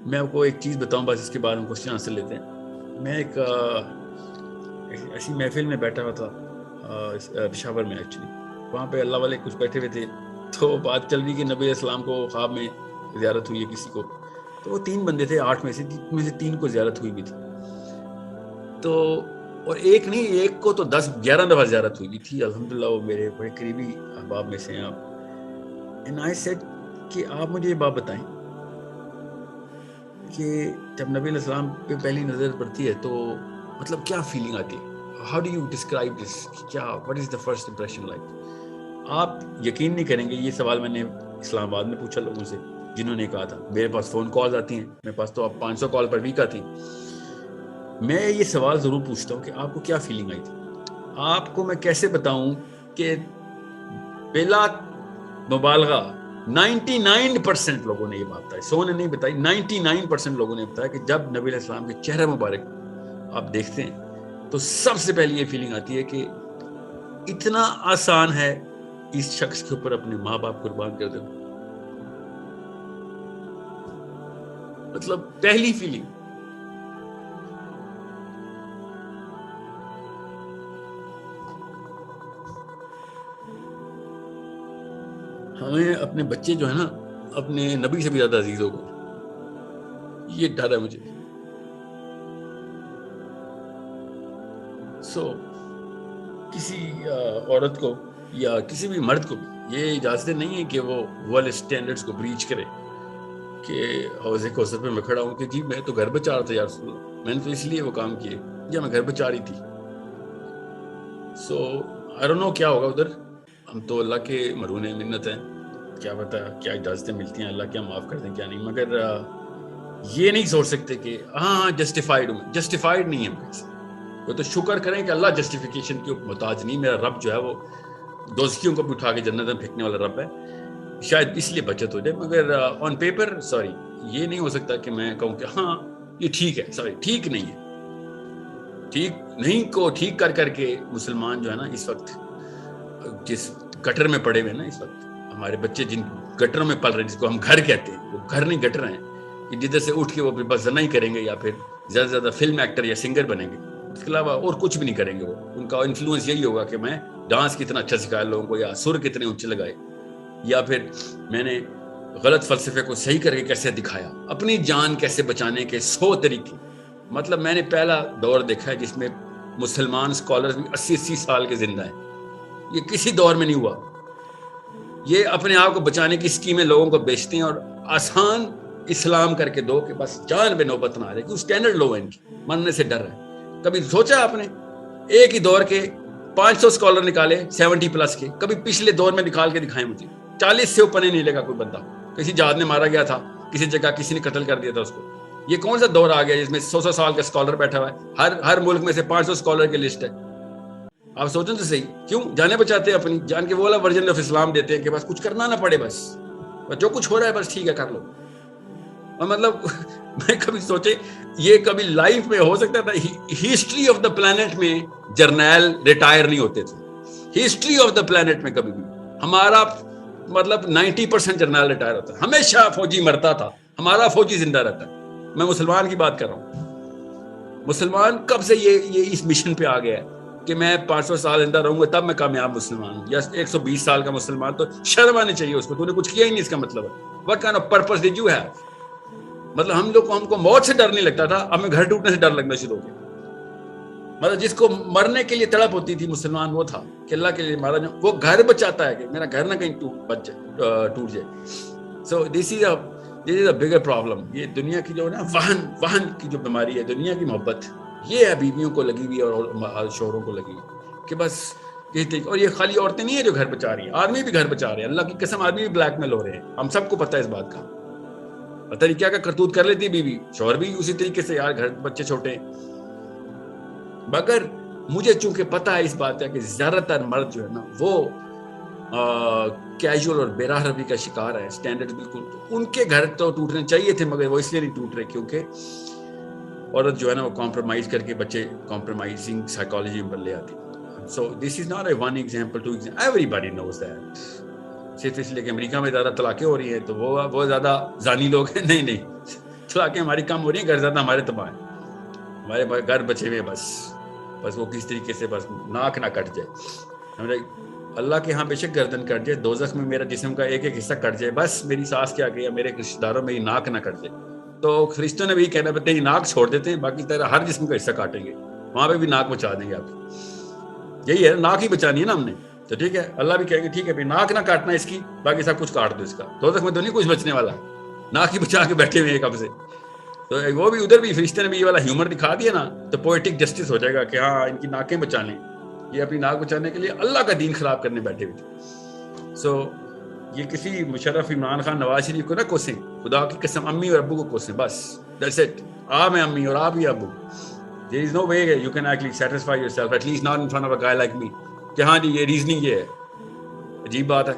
میں آپ کو ایک چیز بتاؤں بس اس کے بعد ہم کوشچن آنسر لیتے ہیں. میں ایک ایسی محفل میں بیٹھا ہوا تھا پشاور میں ایکچولی. وہاں پہ اللہ والے کچھ بیٹھے ہوئے تھے, تو بات چل رہی کہ نبی علیہ السلام کو خواب میں زیارت ہوئی ہے کسی کو. تو وہ 3 بندے تھے 8 میں سے 3 کو زیارت ہوئی بھی تھی. تو اور ایک نہیں, ایک کو تو 10-11 دفعہ زیارت ہوئی بھی تھی. الحمدللہ وہ میرے بڑے قریبی احباب میں سے ہیں آپ. And I said کہ آپ مجھے یہ بات بتائیں کہ جب نبی علیہ السلام پہ پہلی نظر پڑتی ہے تو مطلب کیا فیلنگ آتی ہے؟ How do you describe this? کیا what is the first impression like? آپ یقین نہیں کریں گے, یہ سوال میں نے اسلام آباد میں پوچھا لوگوں سے جنہوں نے کہا تھا. میرے پاس فون کالز آتی ہیں, میرے پاس تو اب 500 کال پر ویک آتی. میں یہ سوال ضرور پوچھتا ہوں کہ آپ کو کیا فیلنگ آئی تھی. آپ کو میں کیسے بتاؤں کہ بلا مبالغہ 99% لوگوں نے یہ بات بتائی, 100 نے نہیں بتائی, 99% لوگوں نے بتایا کہ جب نبی علیہ السلام کے چہرہ مبارک آپ دیکھتے ہیں تو سب سے پہلے یہ فیلنگ آتی ہے کہ اتنا آسان ہے اس شخص کے اوپر اپنے ماں باپ قربان کر دینا. مطلب پہلی فیلنگ. ہمیں اپنے بچے جو ہے نا اپنے نبی سے بھی زیادہ عزیز ہو گئے, یہ ڈر ہے مجھے. کسی عورت کو یا کسی بھی مرد کو بھی یہ اجازت نہیں ہے کہ وہ ورلڈ اسٹینڈرڈز کو بریچ کرے کہ حوض کوثر پہ میں کھڑا ہوں کہ جی میں تو گھر بچا رہا تھا یا رسول اللہ, میں نے تو اس لیے وہ کام کیے یا میں گھر بچا رہی تھی. I don't know کیا ہوگا ادھر. ہم تو اللہ کے مرہون منت ہیں, کیا پتا کیا اجازتیں ملتی ہیں, اللہ کیا معاف کر دیں کیا نہیں. مگر یہ نہیں سوچ سکتے کہ ہاں جسٹیفائڈ ہوں. جسٹیفائڈ نہیں ہے ہم. وہ تو شکر کریں کہ اللہ جسٹیفیکیشن کی محتاج نہیں. میرا رب جو ہے وہ دوزخیوں کو بھی اٹھا کے جنت میں پھینکنے والا رب ہے, شاید اس لیے بچت ہو جائے. مگر آن پیپر سوری یہ نہیں ہو سکتا کہ میں کہوں کہ ہاں یہ ٹھیک ہے. سوری ٹھیک نہیں ہے. ٹھیک نہیں کو ٹھیک کر کے مسلمان جو ہے نا اس وقت جس گٹر میں پڑے ہوئے نا, اس وقت ہمارے بچے جن گٹروں میں پل رہے ہیں, جس کو ہم گھر کہتے ہیں, وہ گھر نہیں گٹر ہیں کہ جدھر سے اٹھ کے وہ بس زنا ہی کریں گے یا پھر زیادہ سے زیادہ فلم ایکٹر یا سنگر بنیں گے. اس کے علاوہ اور کچھ بھی نہیں کریں گے. وہ ان کا انفلوئنس یہی ہوگا کہ میں ڈانس کتنا اچھا سکھایا لوگوں کو, یا سر کتنے اونچے لگائے, یا پھر میں نے غلط فلسفے کو صحیح کر کے کیسے دکھایا, اپنی جان کیسے بچانے کے 100 طریقے. مطلب میں نے پہلا دور دیکھا ہے جس میں مسلمان اسکالرز بھی 80 سال کے زندہ ہیں. یہ کسی دور میں نہیں ہوا. یہ اپنے آپ کو بچانے کی اسکیمیں لوگوں کو بیچتے ہیں اور آسان اسلام کر کے دو کہ بس جان بے نوبت نہ آ رہے, کیوں اسٹینڈرڈ لو ہے ان کی, مرنے سے ڈر ہے. کبھی سوچا آپ نے ایک ہی دور کے 500 اسکالر نکالے 70+ کے, کبھی پچھلے دور میں نکال کے دکھائیں مجھے. 40 سے اوپر نہیں لے گا کوئی بندہ. کسی جہاد میں مارا گیا تھا, کسی جگہ کسی نے قتل کر دیا تھا اس کو. یہ کون سا دور آ گیا جس میں 100 سال کا اسکالر بیٹھا ہوا ہے, ہر ملک میں سے 500 اسکالر کی لسٹ ہے. آپ سوچیں تو صحیح, کیوں جانے بچاتے ہیں اپنی جان کے, وہ والا ورژن آف اسلام دیتے ہیں کہ بس کچھ کرنا نہ پڑے, بس جو کچھ ہو رہا ہے بس ٹھیک ہے کر لو. اور مطلب میں کبھی سوچے یہ کبھی لائف میں ہو سکتا تھا. ہسٹری آف دا پلانٹ میں جرنیل ریٹائر نہیں ہوتے تھے. ہسٹری آف دا پلانٹ میں کبھی بھی ہمارا مطلب 90% جرنیل ریٹائر ہوتا ہے. ہمیشہ فوجی مرتا تھا, ہمارا فوجی زندہ رہتا ہے. میں مسلمان کی بات کر رہا ہوں. مسلمان کب سے یہ اس مشن پہ آ گیا ہے کہ میں 500 سال زندہ رہوں گا تب میں کامیاب مسلمان ہوں, یا 120 سال کا مسلمان. تو شرم آنی چاہیے اس کو, تو نے کچھ کیا ہی نہیں. اس کا مطلب ہے what kind of purpose did you have. مطلب ہم کو موت سے ڈر نہیں لگتا تھا, ہمیں گھر ٹوٹنے سے ڈر لگنا شروع ہو گیا. مطلب جس کو مرنے کے لیے تڑپ ہوتی تھی مسلمان وہ تھا کہ اللہ کے لیے مارا جاؤں, وہ گھر بچاتا ہے کہ میرا گھر نہ کہیں ٹوٹ جائے. سو this is a bigger problem. یہ دنیا کی جو ہے نا وہن کی جو بیماری ہے, دنیا کی محبت, یہ ہے بیویوں کو لگی ہوئی اور شوہروں کو لگی ہوئی کہ بس کہتے. اور یہ خالی عورتیں نہیں ہیں جو گھر بچا رہی ہیں, آدمی بھی گھر بچا رہے ہیں. اللہ کی قسم آدمی بھی بلیک میل ہو رہے ہیں, ہم سب کو پتہ ہے اس بات کا. پتہ نہیں کیا کرتوت کر لیتی بیوی, شوہر بھی اسی طریقے سے, یار گھر بچے چھوٹے. مگر مجھے چونکہ پتہ ہے اس بات ہے کہ زیادہ تر مرد جو ہے نا وہ کیجول اور بے راہ روی کا شکار ہے, اسٹینڈرڈ بالکل. تو ان کے گھر تو ٹوٹنے چاہیے تھے مگر وہ اس لیے نہیں ٹوٹ رہے کیونکہ عورت جو ہے نا وہ کمپرومائز کر کے بچے کمپرومائزنگ سائیکالوجی پر لے آتی. So this is not a one example, two example, everybody knows that. صرف اس لیے کہ امریکہ میں زیادہ طلاقیں ہو رہی ہیں تو وہ زیادہ زانی لوگ ہیں, نہیں. چلاکیں ہماری کم ہو رہی ہیں، گھر زیادہ ہمارے تباہ ہیں، ہمارے گھر بچے ہوئے بس وہ کس طریقے سے بس ناک نہ کٹ جائے. اللہ کے ہاں بے شک گردن کٹ جائے، دوزخ میں میرا جسم کا ایک حصہ کٹ جائے، بس میری سانس کے آگے یا میرے رشتے داروں میں ناک نہ کٹ جائے. تو فرشتوں نے بھی کہنا پڑتا ہے ناک چھوڑ دیتے ہیں، باقی تیرا ہر جسم کا حصہ کاٹیں گے، وہاں پہ بھی ناک بچا دیں گے آپ. یہی ہے، ناک ہی بچانی ہے نا ہم نے. تو ٹھیک ہے، اللہ بھی کہے گا ٹھیک ہے بھائی ناک نہ کاٹنا اس کی، باقی سب کچھ کاٹ دو اس کا. دوزخ میں تو نہیں کچھ بچنے والا، ناک ہی بچا کے بیٹھے ہوئے ہیں کب سے. تو وہ بھی ادھر بھی فرشتے نے بھی یہ والا ہیومر دکھا دیا نا، تو پوئٹک جسٹس ہو جائے گا کہ ہاں ان کی ناکیں بچا لیں. یہ اپنی ناک بچانے کے لیے اللہ کا دین خراب کرنے بیٹھے ہوئے تھے. سو یہ کسی مشرف عمران خان نواز شریف کو نہ کوسیں، خدا کی قسم امی اور ابو کو کوسیں بس. That's it. آپ ہیں امی اور آپ ہی ابو. There is no way you can actually satisfy yourself, at least not in front of a guy like me. کہ ہاں جی یہ ریزننگ یہ ہے. عجیب بات ہے.